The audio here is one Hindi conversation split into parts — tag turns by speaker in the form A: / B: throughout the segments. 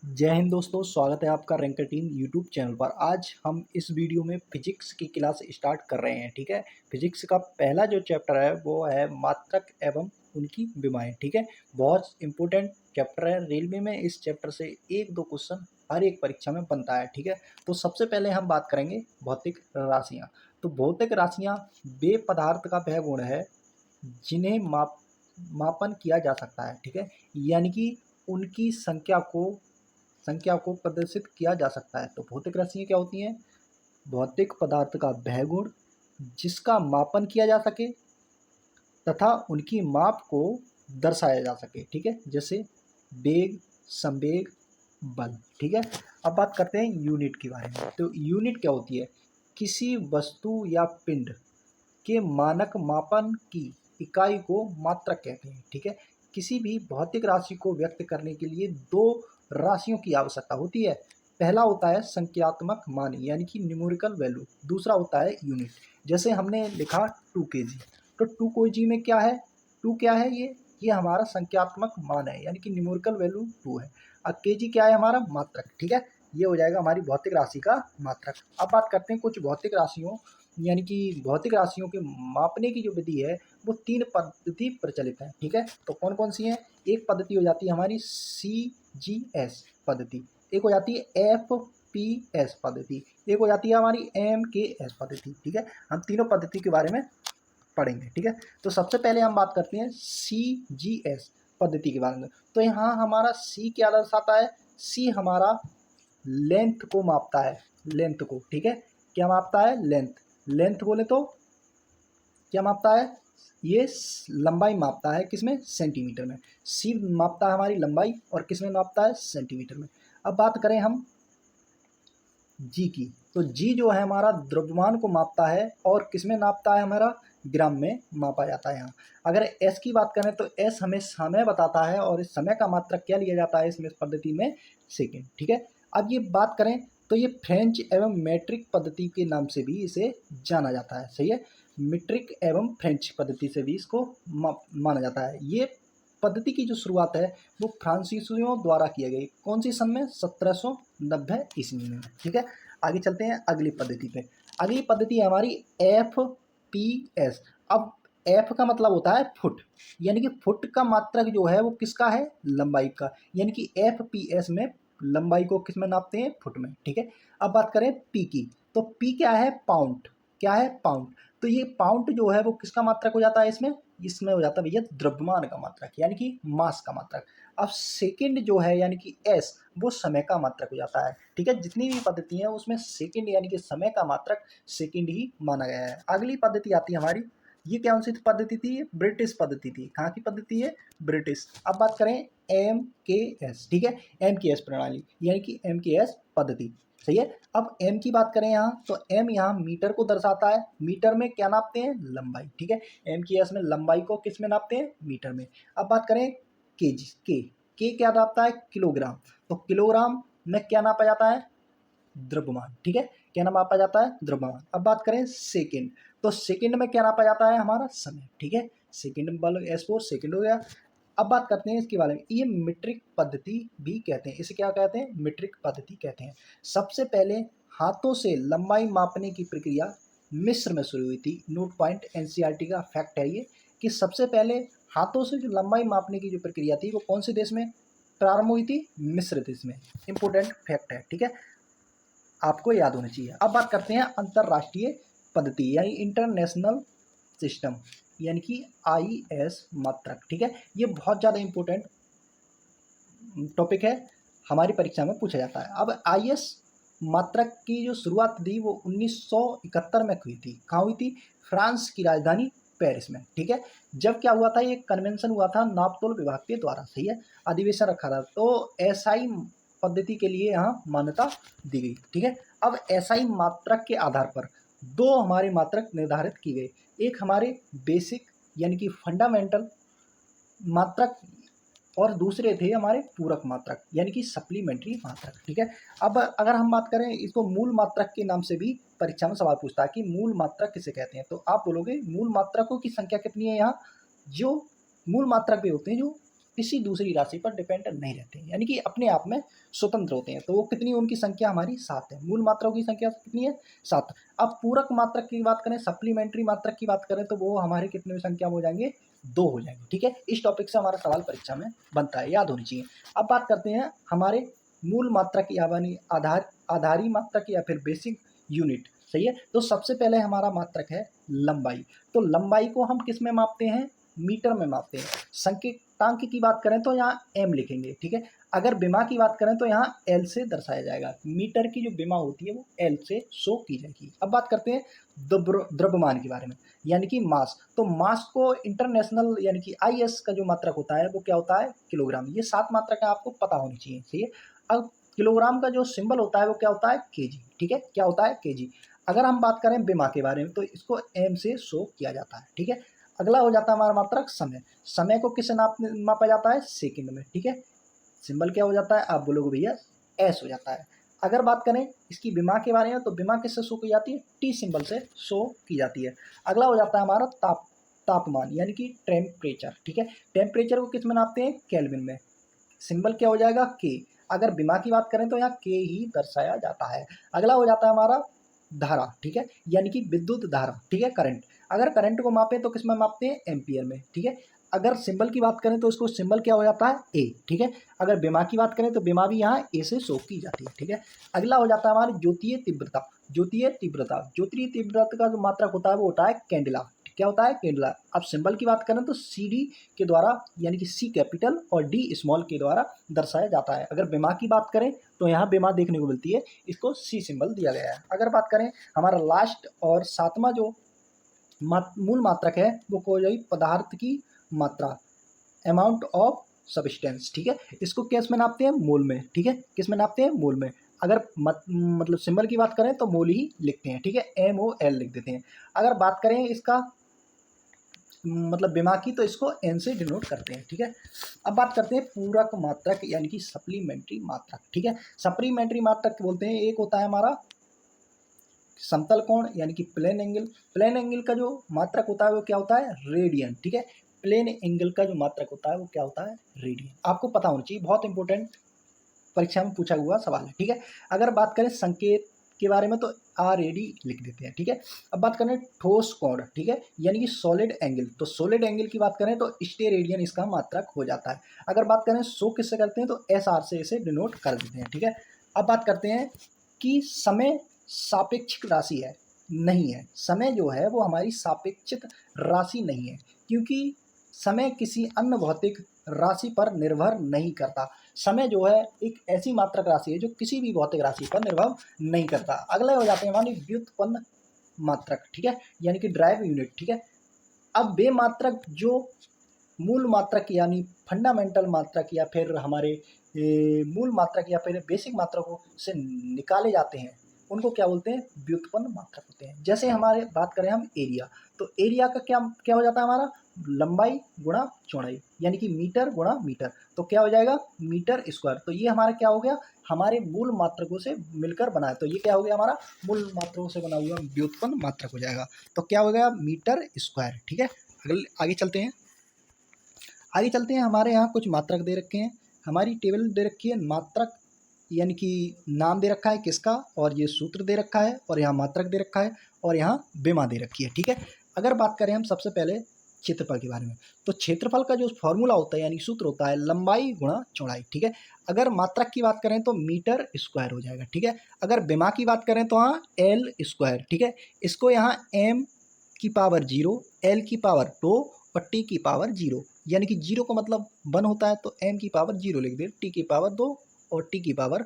A: जय हिंद दोस्तों, स्वागत है आपका रैंकर टीम यूट्यूब चैनल पर। आज हम इस वीडियो में फिजिक्स की क्लास स्टार्ट कर रहे हैं। ठीक है, फिजिक्स का पहला जो चैप्टर है वो है मात्रक एवं उनकी विमाएं। ठीक है, बहुत इंपॉर्टेंट चैप्टर है। रेलवे में इस चैप्टर से एक दो क्वेश्चन हर एक परीक्षा में बनता है। ठीक है, तो सबसे पहले हम बात करेंगे भौतिक राशियाँ। तो भौतिक राशियाँ वे पदार्थ का वह गुण है जिन्हें मापन किया जा सकता है। ठीक है, यानी कि उनकी संख्या को प्रदर्शित किया जा सकता है। तो भौतिक राशियाँ क्या होती हैं? भौतिक पदार्थ का वह गुण जिसका मापन किया जा सके तथा उनकी माप को दर्शाया जा सके। ठीक है, जैसे वेग, संवेग, बल। ठीक है, अब बात करते हैं यूनिट के बारे में। तो यूनिट क्या होती है? किसी वस्तु या पिंड के मानक मापन की इकाई को मात्रक कहते हैं। ठीक है, किसी भी भौतिक राशि को व्यक्त करने के लिए दो राशियों की आवश्यकता होती है। पहला होता है संख्यात्मक मान यानी कि न्यूमेरिकल वैल्यू, दूसरा होता है यूनिट। जैसे हमने लिखा 2 kg, तो 2 kg में क्या है? 2 क्या है? ये हमारा संख्यात्मक मान है यानी कि न्यूमेरिकल वैल्यू 2 है। अब kg क्या है? हमारा मात्रक। ठीक है, ये हो जाएगा हमारी भौतिक राशि का मात्रक। अब बात करते हैं कुछ भौतिक राशियों यानी कि भौतिक राशियों के मापने की जो विधि है वो 3 पद्धति प्रचलित है। ठीक है, तो कौन कौन सी है? एक पद्धति हो जाती है हमारी CGS पद्धति, एक हो जाती है FPS पद्धति, एक हो जाती है हमारी MKS पद्धति। ठीक है, हम तीनों पद्धति के बारे में पढ़ेंगे। ठीक है, तो सबसे पहले हम बात करते हैं CGS पद्धति के बारे में। तो यहाँ हमारा C क्या दर्शाता है? C हमारा लेंथ को मापता है, लेंथ को। ठीक है, क्या मापता है? लेंथ बोले तो क्या मापता है? ये लंबाई मापता है, किसमें? सेंटीमीटर में। सी मापता है हमारी लंबाई और किसमें मापता है? सेंटीमीटर में। अब बात करें हम जी की, तो जी जो है हमारा द्रव्यमान को मापता है और किसमें नापता है? हमारा ग्राम में मापा जाता है यहाँ। अगर एस की बात करें तो एस हमें समय बताता है और इस समय का मात्रक क्या लिया जाता है इसमें पद्धति में? सेकेंड। ठीक है, अब ये बात करें तो ये फ्रेंच एवं मैट्रिक पद्धति के नाम से भी इसे जाना जाता है। सही है, मीट्रिक एवं फ्रेंच पद्धति से भी इसको माना जाता है। ये पद्धति की जो शुरुआत है वो फ्रांसीसियों द्वारा किया गई। कौन सी सन में? 1790 ईस्वी में। ठीक है, आगे चलते हैं अगली पद्धति पे। अगली पद्धति है हमारी FPS। अब एफ का मतलब होता है फुट, यानी कि फुट का मात्रक जो है वो किसका है? लंबाई का। यानी कि FPS में लंबाई को किस में नापते हैं? फुट में। ठीक है, अब बात करें पी की, तो पी क्या है? पाउंड। क्या है? पाउंड। तो ये पाउंड जो है वो किसका मात्रक हो जाता है इसमें? इसमें हो जाता है भैया द्रव्यमान का मात्रक यानी कि मास का मात्रक। अब सेकंड जो है यानी कि एस, वो समय का मात्रक हो जाता है। ठीक है, जितनी भी पद्धति है उसमें सेकंड यानी कि समय का मात्रक सेकंड ही माना गया है। अगली पद्धति आती है हमारी, ये कौन सी पद्धति थी? ब्रिटिश पद्धति थी। कहाँ की पद्धति है? ब्रिटिश। अब बात करें MKS। ठीक है, MKS प्रणाली यानी कि MKS पद्धति। सही है, अब एम की बात करें यहाँ तो एम यहाँ मीटर को दर्शाता है। मीटर में क्या नापते हैं? लंबाई। ठीक है, एम की एस में लंबाई को किस में नापते हैं? मीटर में। अब बात करें केजी, के क्या नापता है? किलोग्राम। तो किलोग्राम में क्या नापा जाता है? द्रव्यमान। ठीक है, क्या नापा जाता है? द्रव्यमान। अब बात करें सेकेंड, तो सेकेंड में क्या नापा जाता है? हमारा समय। ठीक है, सेकेंड बल S4 सेकेंड हो गया। अब बात करते हैं इसके बारे में, ये मीट्रिक पद्धति भी कहते हैं। इसे क्या कहते हैं? मीट्रिक पद्धति कहते हैं। सबसे पहले हाथों से लंबाई मापने की प्रक्रिया मिस्र में शुरू हुई थी। नोट पॉइंट, NCERT का फैक्ट है ये कि सबसे पहले हाथों से जो लंबाई मापने की जो प्रक्रिया थी वो कौन से देश में प्रारंभ हुई थी? मिस्र देश में। इंपोर्टेंट फैक्ट है। ठीक है, आपको याद होना चाहिए। अब बात करते हैं अंतरराष्ट्रीय पद्धति यानी इंटरनेशनल सिस्टम यानी कि IS मात्रक। ठीक है, ये बहुत ज़्यादा इंपॉर्टेंट टॉपिक है, हमारी परीक्षा में पूछा जाता है। अब IS मात्रक की जो शुरुआत थी वो 1971 में हुई थी। कहाँ हुई थी? फ्रांस की राजधानी पेरिस में। ठीक है, जब क्या हुआ था? ये कन्वेंशन हुआ था नापतोल विभाग के द्वारा। सही है, अधिवेशन रखा था तो SI पद्धति के लिए यहाँ मान्यता दी गई। ठीक है, अब SI मात्रक के आधार पर दो हमारे मात्रक निर्धारित की गए। एक हमारे बेसिक यानी कि फंडामेंटल मात्रक और दूसरे थे हमारे पूरक मात्रक यानी कि सप्लीमेंट्री मात्रक। ठीक है, अब अगर हम बात करें इसको मूल मात्रक के नाम से भी परीक्षा में सवाल पूछता है कि मूल मात्रक किसे कहते हैं, तो आप बोलोगे मूल मात्रकों की संख्या कितनी है? यहाँ जो मूल मात्रक भी होते हैं जो किसी दूसरी राशि पर डिपेंड नहीं रहते हैं, यानी कि अपने आप में स्वतंत्र होते हैं। तो वो कितनी, उनकी संख्या हमारी 7 है। मूल मात्राओं की संख्या कितनी है? 7। अब पूरक मात्रक की बात करें, सप्लीमेंट्री मात्रक की बात करें, तो वो हमारे कितने संख्या में हो जाएंगे? 2 हो जाएंगे। ठीक है, इस टॉपिक से हमारा सवाल परीक्षा में बनता है, याद होनी चाहिए। अब बात करते हैं हमारे मूल मात्रक यानी आधारी मात्रक या फिर बेसिक यूनिट। सही है, तो सबसे पहले हमारा मात्रक है लंबाई। तो लंबाई को हम किस में मापते हैं? मीटर में मापते हैं। संकेतांक की बात करें तो यहाँ m लिखेंगे। ठीक है, अगर विमा की बात करें तो यहाँ l से दर्शाया जाएगा। मीटर की जो विमा होती है वो l से शो की जाएगी। अब बात करते हैं द्रव्यमान के बारे में, यानी कि मास। तो मास को इंटरनेशनल यानी कि IS का जो मात्रक होता है वो क्या होता है? किलोग्राम। ये 7 मात्रक आपको पता होनी चाहिए। सही है, अब किलोग्राम का जो सिंबल होता है वो क्या होता है? केजी। ठीक है, क्या होता है? केजी। अगर हम बात करें विमा के बारे में तो इसको m से शो किया जाता है। ठीक है, अगला हो जाता है हमारा मात्रक समय। समय को किससे मापा जाता है? सेकंड में। ठीक है, सिंबल क्या हो जाता है? आप बोलोगे भैया एस हो जाता है। अगर बात करें इसकी विमा के बारे में तो विमा किससे शो की जाती है? टी सिंबल से शो की जाती है। अगला हो जाता है हमारा तापमान यानी कि टेम्परेचर। ठीक है, टेम्परेचर को किस में नापते हैं? केल्विन में। सिंबल क्या हो जाएगा? के। अगर विमा की बात करें तो यहाँ के ही दर्शाया जाता है। अगला हो जाता है हमारा धारा। ठीक है, यानी कि विद्युत धारा। ठीक है, करंट। अगर करंट को मापें तो किस में मापते हैं? एम्पियर में। ठीक है, अगर सिंबल की बात करें तो इसको सिंबल क्या हो जाता है? ए। ठीक है, अगर विमा की बात करें तो विमा भी यहाँ ए से शो की जाती है। ठीक है, अगला हो जाता है हमारी ज्योतीय तीव्रता। ज्योतीय तीव्रता, ज्योतीय तीव्रता का जो मात्रक होता है वो होता है कैंडेला। क्या होता है? कैंडेला। अब सिंबल की बात करें तो CD के द्वारा यानी कि C कैपिटल और D स्मॉल के द्वारा दर्शाया जाता है। अगर विमा की बात करें तो यहाँ विमा देखने को मिलती है, इसको C सिंबल दिया गया है। अगर बात करें हमारा लास्ट और 7वां जो मूल मात्रक है वो कोई पदार्थ की मात्रा, अमाउंट ऑफ सब्सटेंस। ठीक है, इसको किस में नापते हैं? मोल में। ठीक है, किस में नापते हैं? मोल में। अगर मतलब सिंबल की बात करें तो मोल ही लिखते हैं। ठीक है, MOL लिख देते हैं। अगर बात करें इसका मतलब विमा की तो इसको n से डिनोट करते हैं। ठीक है, अब बात करते हैं पूरक मात्रक यानी कि सप्लीमेंट्री मात्रक। ठीक है, सप्लीमेंट्री मात्रक बोलते हैं, एक होता है हमारा समतल कोण यानी कि प्लेन एंगल। प्लेन एंगल का जो मात्रक होता है वो क्या होता है? रेडियन। ठीक है, प्लेन एंगल का जो मात्रक होता है वो क्या होता है? रेडियन। आपको पता होना चाहिए, बहुत इंपॉर्टेंट परीक्षा में पूछा हुआ सवाल है। ठीक है, अगर बात करें संकेत के बारे में तो RAD लिख देते हैं। ठीक है, अब बात करें ठोस कोण। ठीक है, यानी कि सॉलिड एंगल। तो सॉलिड एंगल की बात करें तो स्टेरेडियन इसका मात्रक हो जाता है। अगर बात करें शो किससे करते हैं तो SR से इसे डिनोट कर देते हैं। ठीक है, अब बात करते हैं कि समय सापेक्षिक राशि है, नहीं है। समय जो है वो हमारी सापेक्षिक राशि नहीं है, क्योंकि समय किसी अन्य भौतिक राशि पर निर्भर नहीं करता। समय जो है एक ऐसी मात्रक राशि है जो किसी भी भौतिक राशि पर निर्भर नहीं करता। अगले हो जाते हैं हमारी व्युत्पन्न मात्रक। ठीक है, यानी कि ड्राइव यूनिट। ठीक है, अब वे मात्रक जो मूल मात्रक यानी फंडामेंटल मात्रक या फिर हमारे मूल मात्रक या फिर बेसिक मात्रकों से निकाले जाते हैं उनको क्या बोलते हैं? व्युत्पन्न मात्रक होते हैं। जैसे हमारे बात करें हम एरिया, तो एरिया का क्या क्या हो जाता है हमारा? लंबाई गुणा चौड़ाई, यानी कि मीटर गुणा मीटर। तो क्या हो जाएगा? Metre square. तो ये हमारा क्या हो गया? हमारे मूल मात्रकों से मिलकर बना है, तो ये क्या हो गया? हमारा मूल मात्रकों से बना हुआ व्युत्पन्न मात्रक हो जाएगा। तो क्या हो गया? Metre square. ठीक है, अगले आगे चलते हैं। हमारे यहाँ कुछ मात्रक दे रखे हैं, हमारी टेबल दे रखी है मात्रक यानी कि नाम दे रखा है किसका, और ये सूत्र दे रखा है, और यहाँ मात्रक दे रखा है, और यहाँ विमा दे रखी है। ठीक है, अगर बात करें हम सबसे पहले क्षेत्रफल के बारे में, तो क्षेत्रफल का जो फॉर्मूला होता है यानी सूत्र होता है लंबाई गुणा चौड़ाई। ठीक है, अगर मात्रक की बात करें तो मीटर स्क्वायर हो जाएगा। ठीक है, अगर विमा की बात करें तो हाँ L स्क्वायर। ठीक है, इसको यहाँ M की पावर 0, L की पावर 2 और T की पावर 0, यानी कि 0 का मतलब 1 होता है तो M की पावर 0 लिख दे, T की पावर 2 और T की पावर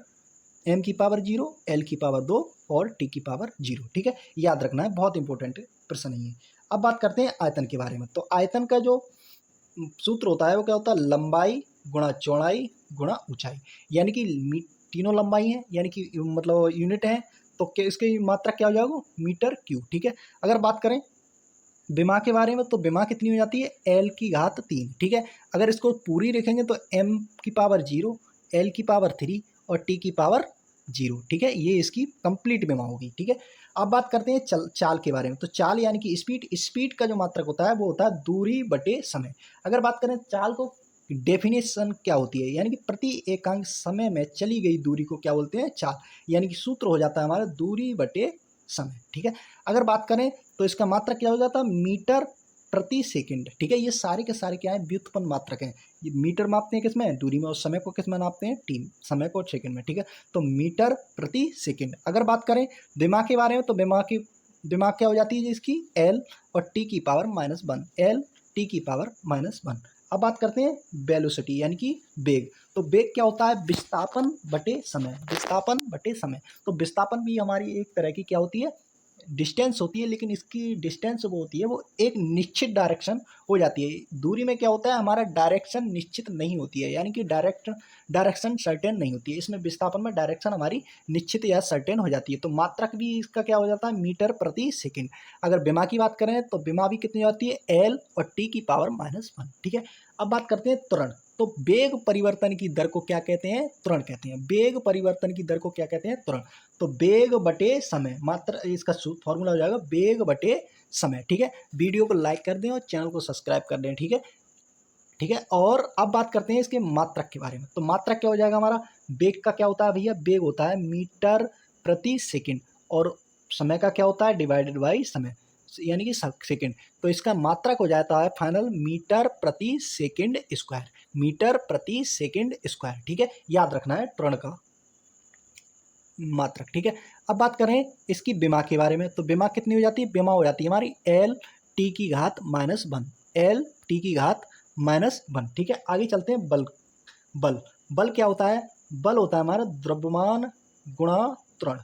A: M की पावर 0, L की पावर 2 और T की पावर 0। ठीक है, याद रखना है, बहुत इंपॉर्टेंट प्रश्न है ये। अब बात करते हैं आयतन के बारे में, तो आयतन का जो सूत्र होता है वो क्या होता है? लंबाई गुणा चौड़ाई गुणा ऊंचाई, यानी कि तीनों लंबाई है यानी कि मतलब यूनिट है, तो क्या इसकी मात्रा क्या हो जाएगा? Metre cube. ठीक है, अगर बात करें विमा के बारे में तो विमा कितनी हो जाती है? L की घात 3। ठीक है, अगर इसको पूरी लिखेंगे तो M की पावर 0, L की पावर 3 और T की पावर 0। ठीक है, ये इसकी कंप्लीट विमा होगी। ठीक है, अब बात करते हैं चाल के बारे में, तो चाल यानी कि स्पीड का जो मात्रक होता है वो होता है दूरी बटे समय। अगर बात करें चाल को डेफिनेशन क्या होती है, यानी कि प्रति एकांक समय में चली गई दूरी को क्या बोलते हैं, चाल। यानी कि सूत्र हो जाता है हमारा दूरी बटे समय। ठीक है, अगर बात करें तो इसका मात्रक क्या हो जाता है, मीटर प्रति सेकंड। ठीक है, ये सारे के सारे क्या है, व्युत्पन्न मात्रक हैं। ये मीटर मापते हैं किसमें, दूरी में, और समय को किसमें नापते हैं, टी, समय को सेकंड में। ठीक है, तो मीटर प्रति सेकंड। अगर बात करें दिमाग के बारे में तो दिमाग क्या हो जाती है इसकी, एल और टी की पावर -1, एल टी की पावर -1। अब बात करते हैं वेलोसिटी यानी कि वेग। तो वेग क्या होता है, विस्थापन बटे समय, विस्थापन बटे समय। तो विस्थापन भी हमारी एक तरह की क्या होती है, डिस्टेंस होती है, लेकिन इसकी डिस्टेंस वो होती है, वो एक निश्चित डायरेक्शन हो जाती है। दूरी में क्या होता है, हमारा डायरेक्शन निश्चित नहीं होती है, यानी कि डायरेक्शन सर्टेन नहीं होती है। इसमें विस्थापन में डायरेक्शन हमारी निश्चित या सर्टेन हो जाती है। तो मात्रक भी इसका क्या हो जाता है, मीटर प्रति सेकंड। अगर विमा की बात करें तो विमा भी कितनी होती है, एल और टी की पावर -1। ठीक है, अब बात करते हैं त्वरण। तो वेग परिवर्तन की दर को क्या कहते हैं, त्वरण कहते हैं। वेग परिवर्तन की दर को क्या कहते हैं, त्वरण। तो वेग बटे समय, मात्र इसका फॉर्मूला हो जाएगा वेग बटे समय। ठीक है, वीडियो को लाइक कर दें और चैनल को सब्सक्राइब कर दें। ठीक है, ठीक है, और अब बात करते हैं इसके मात्रक के बारे में। तो मात्रक क्या हो जाएगा हमारा, वेग का क्या होता है भैया, वेग होता है मीटर प्रति सेकंड, और समय का क्या होता है, डिवाइडेड बाई समय, यानी कि सेकंड। तो इसका मात्रक हो जाता है फाइनल मीटर प्रति सेकंड स्क्वायर, मीटर प्रति सेकंड स्क्वायर। ठीक है, याद रखना है त्वरण का मात्रक। ठीक है, अब बात करें इसकी विमा के बारे में। तो विमा कितनी हो जाती है, विमा हो जाती है हमारी एल टी की घात -1, एल टी की घात -1। ठीक है, आगे चलते हैं बल। बल बल क्या होता है, बल होता है हमारा द्रव्यमान गुणा त्वरण।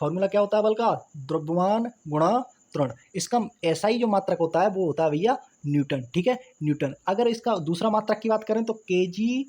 A: फॉर्मूला क्या होता है बल का, द्रव्यमान गुणा त्वरण। इसका SI जो मात्रक होता है वो होता है भैया न्यूटन। ठीक है, न्यूटन। अगर इसका दूसरा मात्रक की बात करें तो केजी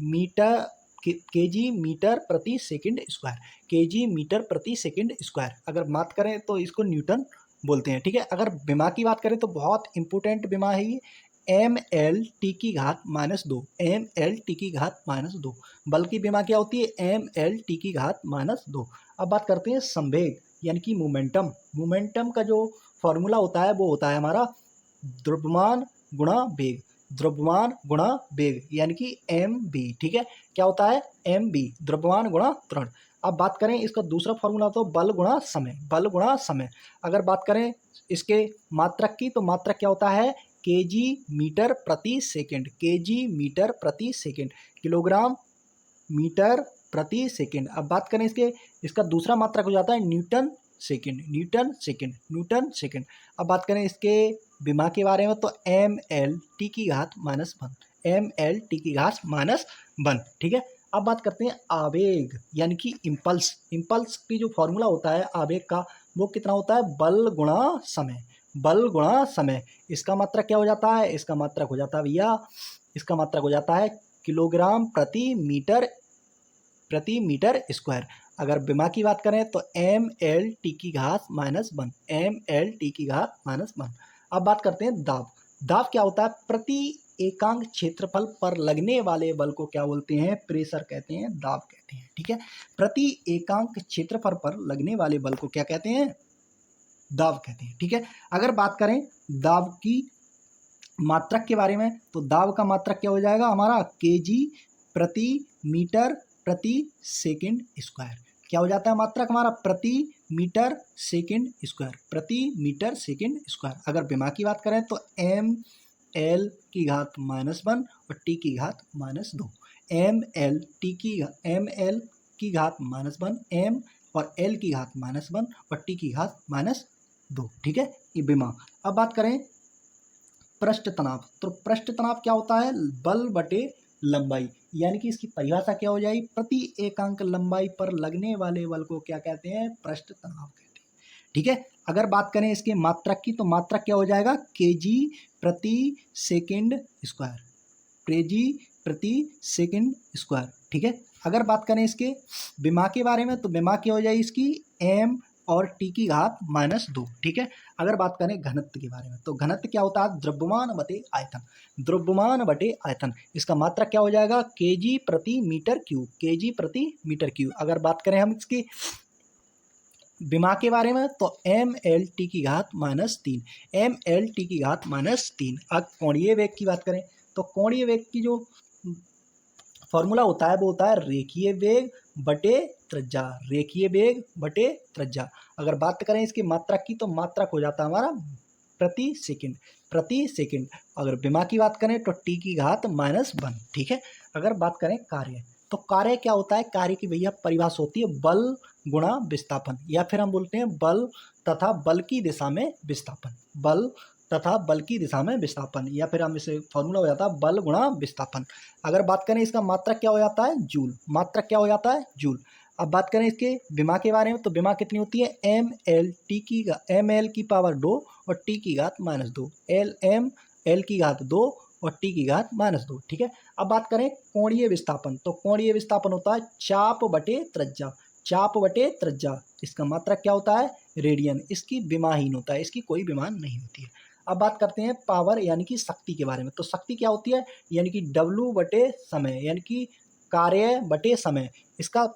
A: मीटर, केजी मीटर प्रति सेकंड स्क्वायर, केजी मीटर प्रति सेकंड स्क्वायर। अगर बात करें तो इसको न्यूटन बोलते हैं। ठीक है, अगर विमा की बात करें तो बहुत इंपॉर्टेंट विमा है ये, ml/t की घात -2, ml/t की घात -2। बल की विमा क्या होती है, ml/t की घात -2। अब बात करते हैं संवेग यानी कि मोमेंटम। मोमेंटम का जो फॉर्मूला होता है वो होता है हमारा द्रव्यमान गुणा वेग, द्रव्यमान गुणा वेग यानी कि mv। ठीक है, क्या होता है, mv, द्रव्यमान गुणा त्वरण। अब बात करें इसका दूसरा फॉर्मूला तो बल गुणा समय, बल गुणा समय। अगर बात करें इसके मात्रक की तो मात्रक क्या होता है, केजी मीटर प्रति सेकंड, केजी मीटर प्रति सेकंड, किलोग्राम मीटर प्रति सेकंड। अब बात करें इसका दूसरा मात्रक हो जाता है Newton second, Newton second, Newton second. अब बात करें इसके विमा के बारे में तो ml/t की घात -1, ml/t की घात -1। ठीक है, अब बात करते हैं आवेग यानी कि इम्पल्स। इम्पल्स की जो फॉर्मूला होता है आवेग का वो कितना होता है, बल गुणा समय, बल गुणा समय। इसका मात्रक क्या हो जाता है, इसका मात्रक हो जाता है भैया, इसका मात्रक हो जाता है किलोग्राम प्रति मीटर स्क्वायर। अगर विमा की बात करें तो ml/t की घात -1, ml/t की घात -1। अब बात करते हैं दाब। दाब क्या होता है, प्रति एकांक क्षेत्रफल पर लगने वाले बल को क्या बोलते हैं, प्रेशर कहते हैं, दाब कहते हैं। ठीक है, प्रति एकांक क्षेत्रफल पर लगने वाले बल को क्या कहते हैं, दाब कहते हैं। ठीक है, अगर बात करें दाब की मात्रक के बारे में तो दाब का मात्रक क्या हो जाएगा हमारा, केजी प्रति मीटर प्रति सेकंड स्क्वायर। क्या हो जाता है मात्रक हमारा, प्रति मीटर सेकंड स्क्वायर, प्रति मीटर सेकंड स्क्वायर। अगर विमा की बात करें तो ml की घात -1 और t की घात -2, ml की घात -1, m और l की घात -1 और t की घात -2। ठीक है, ये विमा। अब बात करें पृष्ठ तनाव। तो पृष्ठ तनाव क्या होता है, बल बटे लंबाई, यानी कि इसकी परिभाषा क्या हो जाएगी, प्रति एकांक लंबाई पर लगने वाले बल को क्या कहते हैं, पृष्ठ तनाव कहते हैं। ठीक है, अगर बात करें इसके मात्रक की तो मात्रक क्या हो जाएगा, केजी प्रति सेकंड स्क्वायर, केजी प्रति सेकंड स्क्वायर। ठीक है, अगर बात करें इसके विमा के बारे में तो विमा क्या हो जाएगी इसकी, m और t की घात -2। ठीक है, अगर बात करें घनत्व के बारे में तो घनत्व क्या होता है, द्रव्यमान बटे आयतन, द्रव्यमान बटे आयतन। इसका मात्रक क्या हो जाएगा, केजी प्रति मीटर क्यूब, केजी प्रति मीटर क्यूब। अगर बात करें हम इसकी विमा के बारे में तो ml/t की घात -3, ml/t की घात -3। अब कोणीय वेग की बात करें तो कोणीय वेग की जो फॉर्मूला होता है वो होता है रेखीय वेग बटे त्रिज्या, रेखीय वेग बटे त्रिज्या। अगर बात करें इसकी मात्रक की तो मात्रक हो जाता है हमारा प्रति सेकंड, प्रति सेकंड। अगर विमा की बात करें तो टी की घात -1, ठीक है। अगर बात करें कार्य, तो कार्य क्या होता है, कार्य की भैया परिभाषा होती है बल गुणा विस्थापन, या फिर हम बोलते हैं बल तथा बल की दिशा में विस्थापन, बल तथा बल की दिशा में विस्थापन, या फिर हम इसे फॉर्मूला हो जाता है बल गुणा विस्थापन। अगर बात करें इसका मात्रक क्या हो जाता है, जूल, मात्रक क्या हो जाता है, जूल। अब बात करें इसके विमा के बारे में, तो विमा कितनी होती है, एम एल की पावर 2 और टी की घात -2, एल की घात 2 और टी की घात -2, ठीक है। अब बात करें कोणीय विस्थापन, तो कोणीय विस्थापन होता है चाप बटे त्रिज्या, चाप बटे त्रिज्या। इसका मात्रक क्या होता है, रेडियन। इसकी विमाहीन होता है, इसकी कोई विमान नहीं होती है। अब बात करते हैं पावर यानी कि शक्ति के बारे में, तो शक्ति क्या होती है, यानी कि W बटे समय, यानी कि कार्य बटे समय। इसका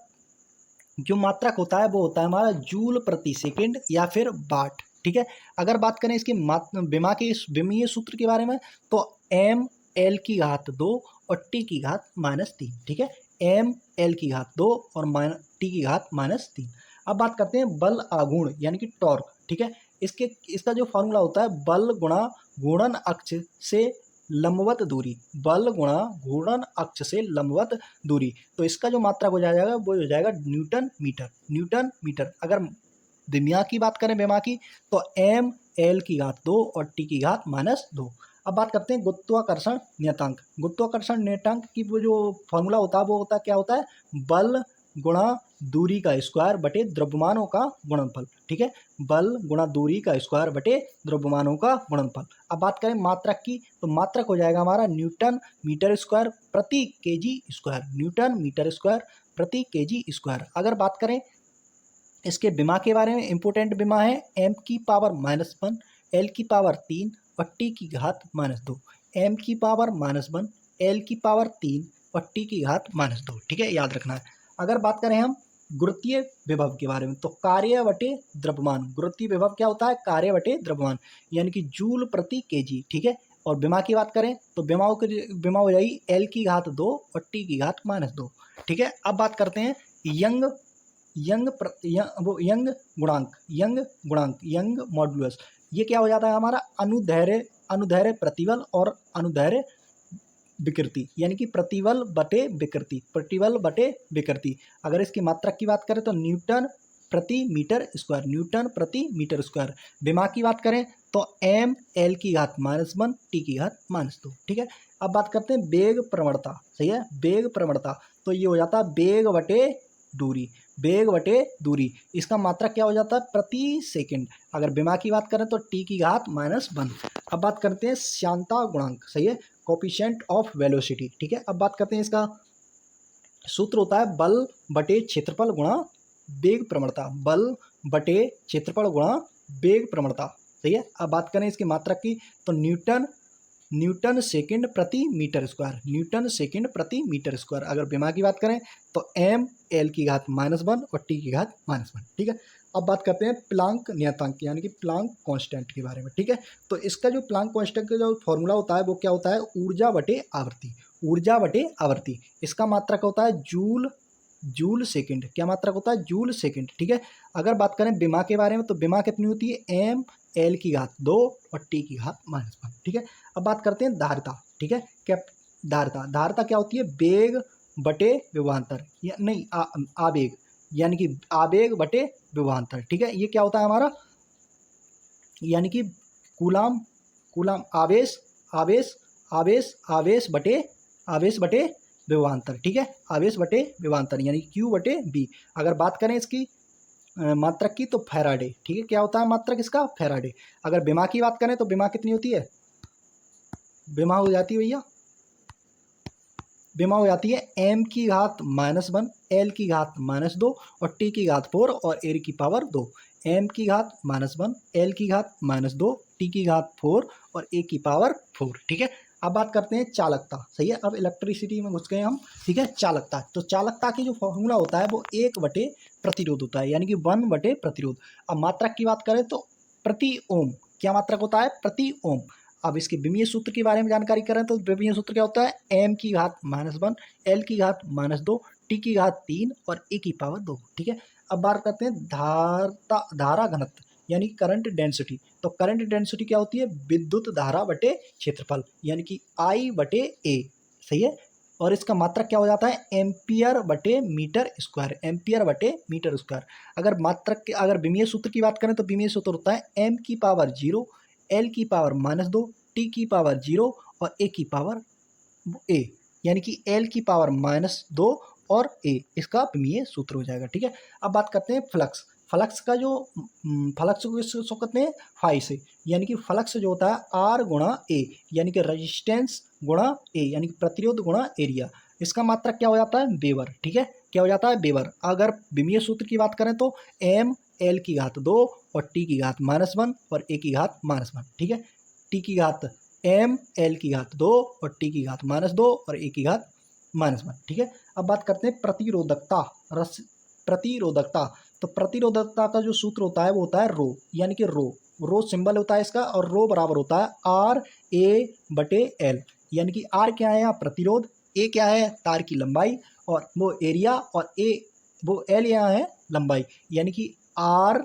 A: जो मात्रक होता है वो होता है हमारा जूल प्रति सेकंड या फिर वाट, ठीक है। अगर बात करें इसके विमा के विमीय सूत्र के बारे में, तो एम एल की घात 2 और टी की घात -3, ठीक है। एम एल की घात 2 और टी की घात -3। अब बात करते हैं बल आघूर्ण यानी कि टॉर्क, ठीक है। इसका जो फॉर्मूला होता है बल गुणा घूर्णन अक्ष से लंबवत दूरी, बल गुणा घूर्णन अक्ष से लंबवत दूरी। तो इसका जो मात्रक हो जाएगा वो हो जाएगा न्यूटन मीटर, न्यूटन मीटर। अगर विमा की बात करें, विमा की, तो एम एल की घात 2 और टी की घात -2। अब बात करते हैं गुरुत्वाकर्षण नियतांक, गुरुत्वाकर्षण नियतांक की वो जो फॉर्मूला होता है वो होता है क्या होता है, बल गुणा दूरी का स्क्वायर बटे द्रव्यमानों का गुणनफल, ठीक है। बल गुणा दूरी का स्क्वायर बटे द्रव्यमानों का गुणनफल। अब बात करें मात्रक की, तो मात्रक हो जाएगा हमारा न्यूटन मीटर स्क्वायर प्रति KG square, newton metre square प्रति केजी स्क्वायर। अगर बात करें इसके विमा के बारे में, इंपोर्टेंट विमा है m की पावर -1, l की पावर 3 और t की घात -2, m की पावर -1, l की पावर 3 और t की घात -2, ठीक है, याद रखना है। अगर बात करें हम गुरुत्वीय विभव के बारे में, तो कार्य बटे द्रव्यमान, गुरुत्वीय विभव क्या होता है, कार्य बटे द्रव्यमान, यानी कि जूल प्रति केजी, ठीक है। और विमा की बात करें तो विमा हो जाएगी l की घात 2 और t की घात -2, ठीक है। अब बात करते हैं यंग मॉडुलस, ये क्या हो जाता है हमारा, अनुदैर्ध्य प्रतिबल और अनुदैर्ध्य विकृति, यानी कि प्रतिबल बटे विकृति, प्रतिबल बटे विकृति। अगर इसकी मात्रक की बात करें तो न्यूटन प्रति मीटर स्क्वायर, न्यूटन प्रति मीटर स्क्वायर। विमा की बात करें तो एम एल की घात -1 टी की घात -2, ठीक है। अब बात करते हैं वेग प्रवणता, सही है, वेग प्रवणता, तो ये हो जाता है वेग बटे दूरी, वेग बटे दूरी। इसका मात्रक क्या हो जाता है, प्रति सेकंड। अगर विमा की बात करें तो टी की घात -1। अब बात करते हैं श्यानता गुणांक, सही है, कोफिशिएंट ऑफ वेलोसिटी, ठीक है। अब बात करते हैं इसका सूत्र होता है बल बटे क्षेत्रफल गुणा वेग प्रवणता, बल बटे क्षेत्रफल गुणा वेग प्रवणता, सही है। अब बात करें इसकी मात्रक की, तो न्यूटन सेकंड प्रति मीटर स्क्वायर, न्यूटन सेकंड प्रति मीटर स्क्वायर। अगर विमा की बात करें तो एम एल की घात -1 और टी की घात -1, ठीक है। अब बात करते हैं प्लांक नियतांक यानी कि प्लांक कांस्टेंट के बारे में, ठीक है। तो इसका जो प्लांक कांस्टेंट का जो फॉर्मूला होता है वो क्या होता है, ऊर्जा बटे आवृत्ति, ऊर्जा बटे आवृत्ति। इसका मात्रक होता है जूल सेकंड, क्या मात्रक होता है, जूल सेकंड, ठीक है। अगर बात करें विमा के बारे में तो विमा कितनी होती है, एम एल की घात 2 और टी की घात -1, ठीक है। अब बात करते हैं धारिता, ठीक है, क्या धारिता क्या होती है, वेग बटे विभवांतर, या नहीं आवेग, यानी कि आवेग बटे विभवांतर, ठीक है। ये क्या होता है हमारा, यानी कि कूलाम आवेश आवेश आवेश आवेश बटे विभवांतर, ठीक है, आवेश बटे विभवांतर, यानी Q बटे B। अगर बात करें इसकी मात्रक की तो फैराडे, ठीक है, क्या होता है मात्रक इसका, फैराडे। अगर विमा की बात करें तो विमा कितनी होती है, विमा हो जाती है भैया, विमा हो जाती है m की घात -1, l की घात -2 और t की घात 4 और a की पावर 2, m की घात -1, l की घात -2, t की घात 4 और a की पावर 4, ठीक है। अब बात करते हैं चालकता, सही है, अब इलेक्ट्रिसिटी में घुस गए हम, ठीक है। चालकता, तो चालकता की जो फॉर्मूला होता है वो 1 बटे प्रतिरोध होता है, यानी कि 1 बटे प्रतिरोध। अब मात्रक की बात करें तो प्रति ओम, क्या मात्रक होता है, प्रति ओम। अब इसके विमीय सूत्र के बारे में जानकारी करें तो विमीय सूत्र क्या होता है, m की घात -1, l की घात -2, t की घात 3 और a की पावर 2। ठीक है, अब बात करते हैं धारा घनत्व यानी करंट डेंसिटी। तो करंट डेंसिटी क्या होती है, विद्युत धारा बटे क्षेत्रफल यानी कि I बटे A। सही है, और इसका मात्रक क्या हो जाता है, एम्पियर बटे मीटर स्क्वायर, एम्पियर बटे मीटर स्क्वायर। अगर मात्रक के अगर विमीय सूत्र की बात करें तो विमीय सूत्र होता है m की पावर 0, l की पावर -2, t की पावर 0 और a की पावर a, यानी कि l की पावर -2 और a इसका विमीय सूत्र हो जाएगा। ठीक है, अब बात करते हैं फ्लक्स। फ्लक्स का जो फ्लक्स को किसको कहते हैं, फाई से, यानी कि फ्लक्स जो होता है आर गुणा ए, यानी कि रजिस्टेंस गुणा ए, यानी कि प्रतिरोध गुणा एरिया। इसका मात्रक क्या हो जाता है, वेबर। ठीक है, क्या हो जाता है, वेबर। अगर विमीय सूत्र की बात करें तो m l की घात 2 और t की घात -1 और a की घात -1। ठीक है, t की घात m l की घात 2 और t की घात -2 और a की घात -1। ठीक है, अब बात करते हैं प्रतिरोधकता। प्रतिरोधकता, तो प्रतिरोधकता का जो सूत्र होता है वो होता है रो, यानी कि रो सिंबल होता है इसका, और रो बराबर होता है आर ए बटे एल, यानी कि आर क्या है यहाँ प्रतिरोध, ए क्या है तार की लंबाई और वो एरिया, और ए वो एल यहाँ है लंबाई, यानी कि आर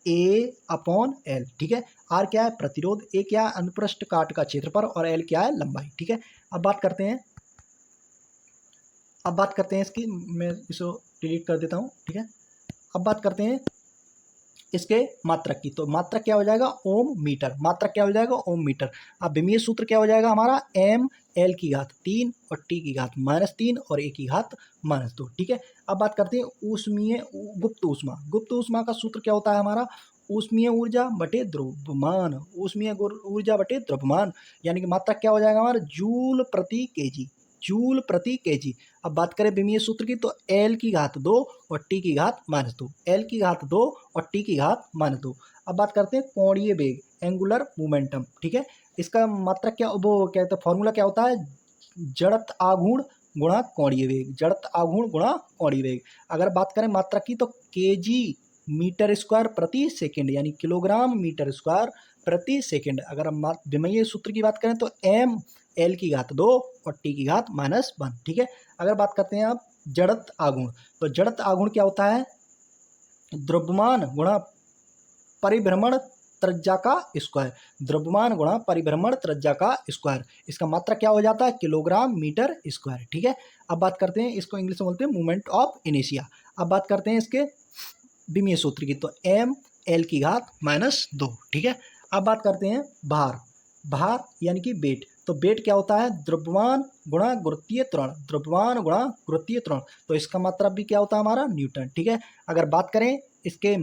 A: ए अपॉन एल। ठीक है, आर क्या है प्रतिरोध, ए क्या है अनुप्रस्थ काट का क्षेत्रफल और एल क्या है लंबाई। ठीक है, अब बात करते हैं इसकी, मैं इसको डिलीट कर देता हूँ। ठीक है, अब बात करते हैं इसके मात्रक की। तो मात्रक क्या हो जाएगा, ओम मीटर। मात्रक क्या हो जाएगा, ओम मीटर। अब विमीय सूत्र क्या हो जाएगा हमारा, m l की घात 3 और t की घात -3 और a की घात -2। ठीक है, अब बात करते हैं ऊष्मीय गुप्त ऊष्मा। गुप्त ऊष्मा का सूत्र क्या होता है हमारा, ऊष्मीय ऊर्जा बटे द्रव्यमान, ऊष्मीय ऊर्जा बटे द्रव्यमान, यानी कि मात्रक क्या हो जाएगा हमारा, जूल प्रति केजी, जूल प्रति केजी। अब बात करें विमीय सूत्र की तो l की घात 2 और t की घात -2, l की घात 2 और t की घात -2। अब बात करते हैं कोणीय वेग, एंगुलर मोमेंटम। ठीक है, इसका मात्रक क्या, वो क्या कहते हैं, फॉर्मूला क्या होता है, जड़त्व आघूर्ण गुणा कोणीय वेग, जड़त्व आघूर्ण गुणा कोणीय वेग। अगर बात करें मात्रक की तो केजी मीटर स्क्वायर प्रति सेकंड, यानी किलोग्राम मीटर स्क्वायर प्रति सेकंड। अगर हम विमीय सूत्र की बात करें तो m l की घात 2 और t की घात -1। ठीक है, अगर बात करते हैं आप जड़त्व आघूर्ण, तो जड़त्व आघूर्ण क्या होता है, द्रव्यमान गुणा परिभ्रमण त्रिज्या का स्क्वायर, द्रव्यमान गुणा परिभ्रमण त्रिज्या का स्क्वायर। इसका मात्रक क्या हो जाता है, किलोग्राम मीटर स्क्वायर। ठीक है, अब बात करते हैं इसको इंग्लिश में बोलते हैं मोमेंट ऑफ इनेशिया। अब बात करते हैं इसके विमीय सूत्र की, तो m l की घात -2। ठीक है, अब बात करते हैं भार। भार यानी कि वेट, तो वेट क्या होता है, द्रव्यमान गुणा गुरुत्वीय त्वरण, द्रव्यमान गुणा गुरुत्वीय त्वरण। तो इसका मात्रक भी क्या होता है हमारा, न्यूटन। ठीक है, अगर बात करें इसके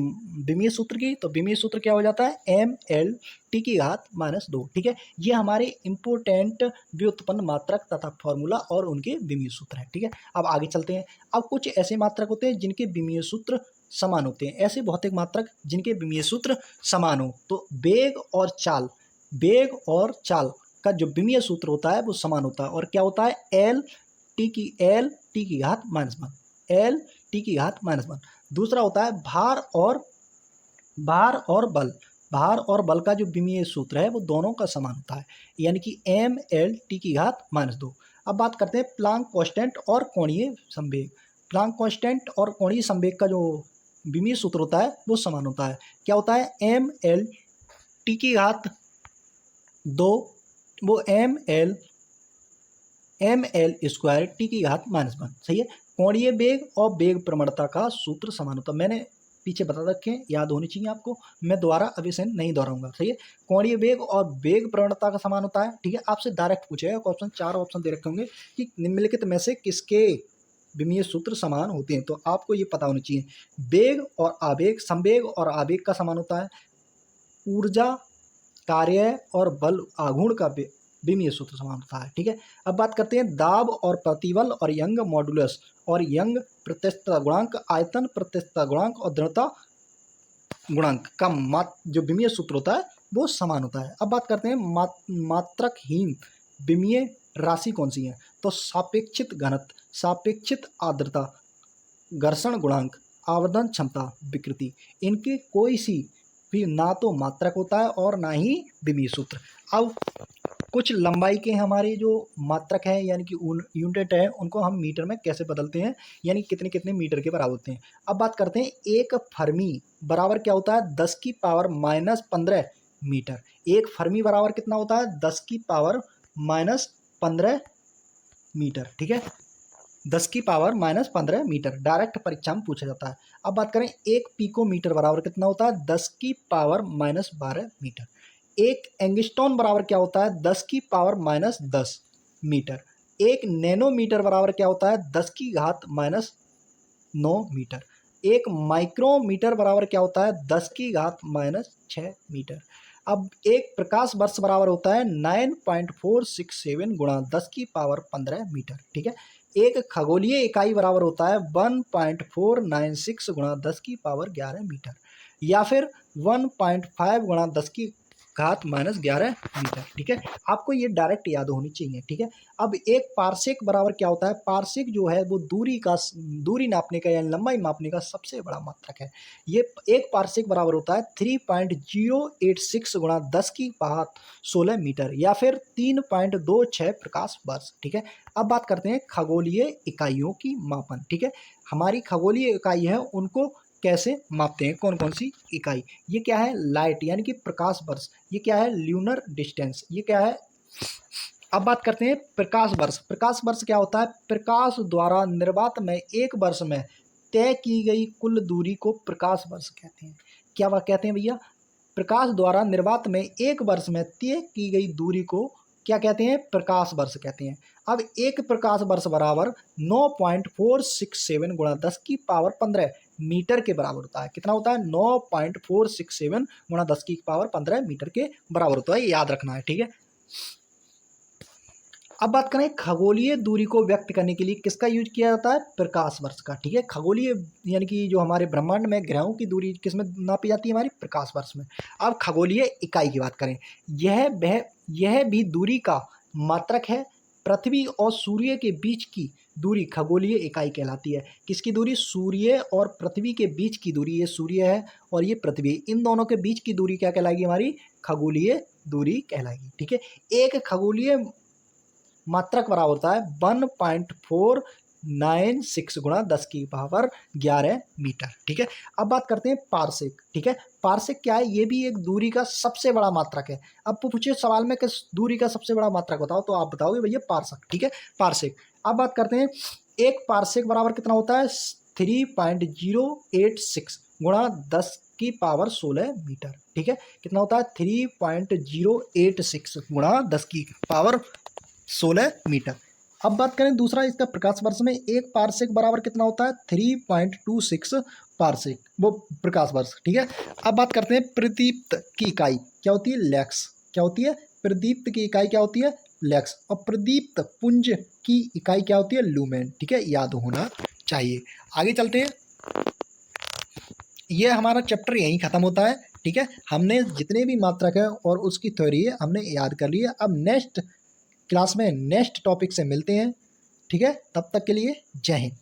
A: विमीय सूत्र की तो विमीय सूत्र क्या हो जाता है, m l t की घात -2। ठीक है, ये हमारे इंपोर्टेंट व्युत्पन्न मात्रक तथा फॉर्मूला और उनके विमीय सूत्र हैं। ठीक है, अब आगे चलते हैं। अब कुछ ऐसे मात्रक होते हैं जिनके विमीय सूत्र समान होते हैं, ऐसे भौतिक मात्रक जिनके विमीय सूत्र समान हो। तो वेग और चाल, वेग और चाल का जो विमीय सूत्र होता है वो समान होता है, और क्या होता है, l t की घात -1, l t की घात -1। दूसरा होता है भार और बल, भार और बल का जो विमीय सूत्र है वो दोनों का समान होता है, यानी कि m l t की घात -2। अब बात करते हैं प्लांक कांस्टेंट और कोणीय संवेग। प्लांक कांस्टेंट और कोणीय संवेग का जो विमीय सूत्र होता है वो समान होता है, क्या होता है, m l t की घात 2, वो m l स्क्वायर t की घात -1। सही है, कोणीय वेग और वेग प्रवणता का सूत्र समान होता है, मैंने पीछे बता रखे हैं, याद होनी चाहिए आपको, मैं दोबारा अभी से नहीं दोहराऊंगा। सही है, कोणीय वेग और वेग प्रवणता का समान होता है। ठीक है, आपसे डायरेक्ट पूछेगा क्वेश्चन, 4 ऑप्शन दे रखे होंगे कि निम्नलिखित में से किसके विमीय सूत्र समान होते हैं, तो आपको ये पता होना चाहिए। वेग और आवेग, संवेग और आवेग का समान होता है। ऊर्जा, कार्य और बल आघूर्ण का विमीय सूत्र समान होता है। ठीक है, अब बात करते हैं दाब और प्रतिबल और यंग मॉडुलस और यंग प्रत्यस्तता गुणांक, आयतन प्रत्यस्तता गुणांक और दृढ़ता गुणांक का जो विमीय सूत्र होता है वो समान होता है। अब बात करते हैं मात्रकहीन विमीय राशि कौन सी है, तो सापेक्षित घनत्व, सापेक्षित आर्द्रता, घर्षण गुणांक, आवर्धन क्षमता, विकृति, इनके कोई सी ना तो मात्रक होता है और ना ही विमीय सूत्र। अब कुछ लंबाई के हमारे जो मात्रक हैं यानी कि यूनिट है, उनको हम मीटर में कैसे बदलते हैं, यानी कितने कितने मीटर के बराबर होते हैं। अब बात करते हैं, एक फर्मी बराबर क्या होता है, 10 की पावर -15 मीटर। एक फर्मी बराबर कितना होता है, 10 की पावर -15 मीटर, ठीक है, 10 की पावर -15 मीटर। डायरेक्ट परीक्षा में पूछा जाता है। अब बात करें, एक पिकोमीटर बराबर कितना होता है, 10 की पावर -12 मीटर। एक एंगस्ट्रॉन बराबर क्या होता है, 10 की पावर -10 मीटर। एक नैनोमीटर बराबर क्या होता है, 10 की घात -9 मीटर। एक माइक्रोमीटर बराबर क्या होता है, 10 की घात -6 मीटर। अब एक प्रकाश वर्ष बराबर होता है 9.467 गुणा 10 की पावर 15 मीटर, ठीक है। एक खगोलीय इकाई बराबर होता है 1.496 गुणा 10 की पावर 11 मीटर, या फिर 1.5 गुणा 10 की घात -11 मीटर, ठीक है। आपको ये डायरेक्ट याद होनी चाहिए, ठीक है। अब एक पारसेक बराबर क्या होता है, पारसेक जो है वो दूरी नापने का या लंबाई मापने का सबसे बड़ा मात्रक है। ये एक पारसेक बराबर होता है 3.086 गुणा 10 की घात 16 मीटर, या फिर 3.26 प्रकाश वर्ष, ठीक है। अब बात करते हैं खगोलीय इकाइयों की मापन, ठीक है। हमारी खगोलीय इकाई है, उनको कैसे मापते हैं, कौन कौन सी इकाई। ये क्या है, लाइट यानी कि प्रकाश वर्ष। ये क्या है, ल्यूनर डिस्टेंस। ये क्या है। अब बात करते हैं प्रकाश वर्ष। प्रकाश वर्ष क्या होता है, प्रकाश द्वारा निर्वात में एक वर्ष में तय की गई कुल दूरी को प्रकाश वर्ष कहते हैं। क्या वह कहते हैं भैया, प्रकाश द्वारा निर्वात में एक वर्ष में तय की गई दूरी को क्या कहते हैं, प्रकाश वर्ष कहते हैं। अब एक प्रकाश वर्ष बराबर 9.467 गुणा 10 की पावर 15 मीटर के बराबर होता है। कितना होता है, 9.467 गुणा 10 की पावर 15 मीटर के बराबर होता है, ये याद रखना है, ठीक है। अब बात करें खगोलीय दूरी को व्यक्त करने के लिए किसका यूज किया जाता है, प्रकाश वर्ष का, ठीक है। खगोलीय यानी कि जो हमारे ब्रह्मांड में ग्रहों की दूरी किस में नापी जाती है, हमारी प्रकाश वर्ष में। अब खगोलीय इकाई की बात करें, यह भी दूरी का मात्रक है। पृथ्वी और सूर्य के बीच की दूरी खगोलीय इकाई कहलाती है। किसकी दूरी, सूर्य और पृथ्वी के बीच की दूरी, ये सूर्य है और ये पृथ्वी, इन दोनों के बीच की दूरी क्या कहलाएगी, हमारी खगोलीय दूरी कहलाएगी, ठीक है। एक खगोलीय मात्रक बराबर होता है 1.496 गुणा 10 की पावर 11 मीटर, ठीक है। अब बात करते हैं पारसेक, ठीक है। पारसेक क्या है, ये भी एक दूरी का सबसे बड़ा मात्रक है। अब पूछे सवाल में किस दूरी का सबसे बड़ा मात्रक बताओ, तो आप बताओगे भैया पारसेक, ठीक है, पारसेक। अब बात करते हैं, एक पारसेक बराबर कितना होता है, 3.086 गुणा 10 की पावर 16 मीटर, ठीक है। कितना होता है, 3.086 गुणा 10 की पावर 16 मीटर। अब बात करें दूसरा इसका, प्रकाश वर्ष में एक पारसेक बराबर कितना होता है, 3.26 पारसेक, वो प्रकाश वर्ष, ठीक है। अब बात करते हैं प्रदीप्त की इकाई क्या होती है, लैक्स। क्या होती है, प्रदीप्त की इकाई क्या होती है, लैक्स। और प्रदीप्त पुंज की इकाई क्या होती है, लूमेन, ठीक है, याद होना चाहिए। आगे चलते हैं, ये हमारा चैप्टर यहीं खत्म होता है, ठीक है। हमने जितने भी मात्रक है और उसकी थ्योरी है हमने याद कर ली है। अब नेक्स्ट क्लास में नेक्स्ट टॉपिक से मिलते हैं, ठीक है। तब तक के लिए जय हिंद।